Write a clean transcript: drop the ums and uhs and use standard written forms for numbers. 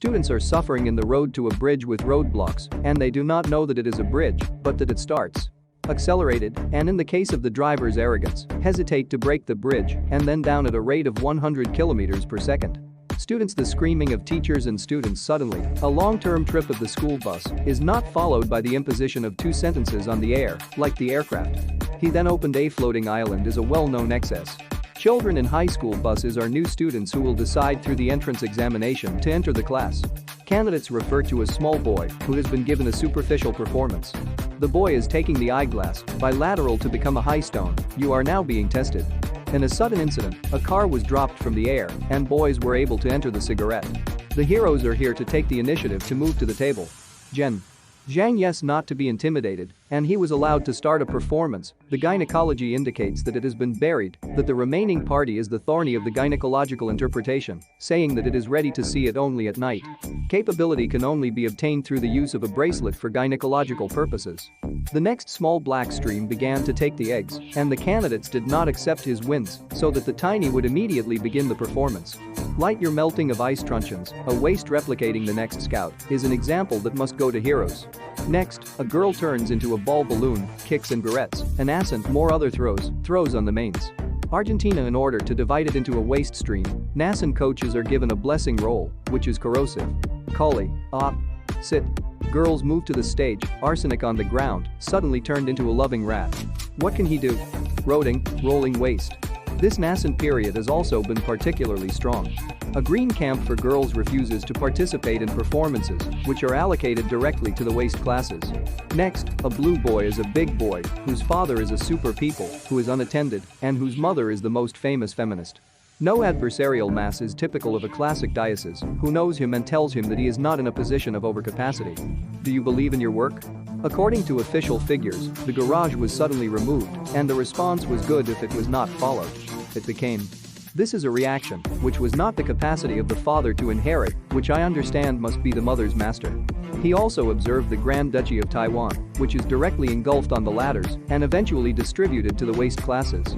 Students are suffering in the road to a bridge with roadblocks, and they do not know that it is a bridge, but that it starts. Accelerated, and in the case of the driver's arrogance, hesitate to break the bridge and then down at a rate of 100 kilometers per second. Students. The screaming of teachers and students. Suddenly, a long-term trip of the school bus is not followed by the imposition of 2 sentences on the air, like the aircraft. He then opened a floating island is a well-known excess. Children in high school buses are new students who will decide through the entrance examination to enter the class. Candidates refer to a small boy who has been given a superficial performance. The boy is taking the eyeglass bilateral to become a high stone. You are now being tested. In a sudden incident, a car was dropped from the air and boys were able to enter the cigarette. The heroes are here to take the initiative to move to the table. Zhang yes not to be intimidated, and he was allowed to start a performance. The gynecology indicates that it has been buried, that the remaining party is the thorny of the gynecological interpretation, saying that it is ready to see it only at night. Capability can only be obtained through the use of a bracelet for gynecological purposes. The next small black stream began to take the eggs, and the candidates did not accept his wins, so that the tiny would immediately begin the performance. Light year melting of ice truncheons, a waste replicating the next scout, is an example that must go to heroes. Next, a girl turns into a ball balloon, kicks and barrettes, an ass and more other throws on the mains. Argentina. In order to divide it into a waste stream, Nascent coaches are given a blessing roll, which is corrosive. Kali, op, sit. Girls move to the stage, arsenic on the ground, suddenly turned into a loving rat. What can he do? Rolling waste. This nascent period has also been particularly strong. A green camp for girls refuses to participate in performances, which are allocated directly to the waste classes. Next, a blue boy is a big boy, whose father is a super people, who is unattended, and whose mother is the most famous feminist. No adversarial mass is typical of a classic diocese, who knows him and tells him that he is not in a position of overcapacity. Do you believe in your work? According to official figures, the garage was suddenly removed, and the response was good if it was not followed. It became. This is a reaction, which was not the capacity of the father to inherit, which I understand must be the mother's master. He also observed the Grand Duchy of Taiwan, which is directly engulfed on the ladders and eventually distributed to the waste classes.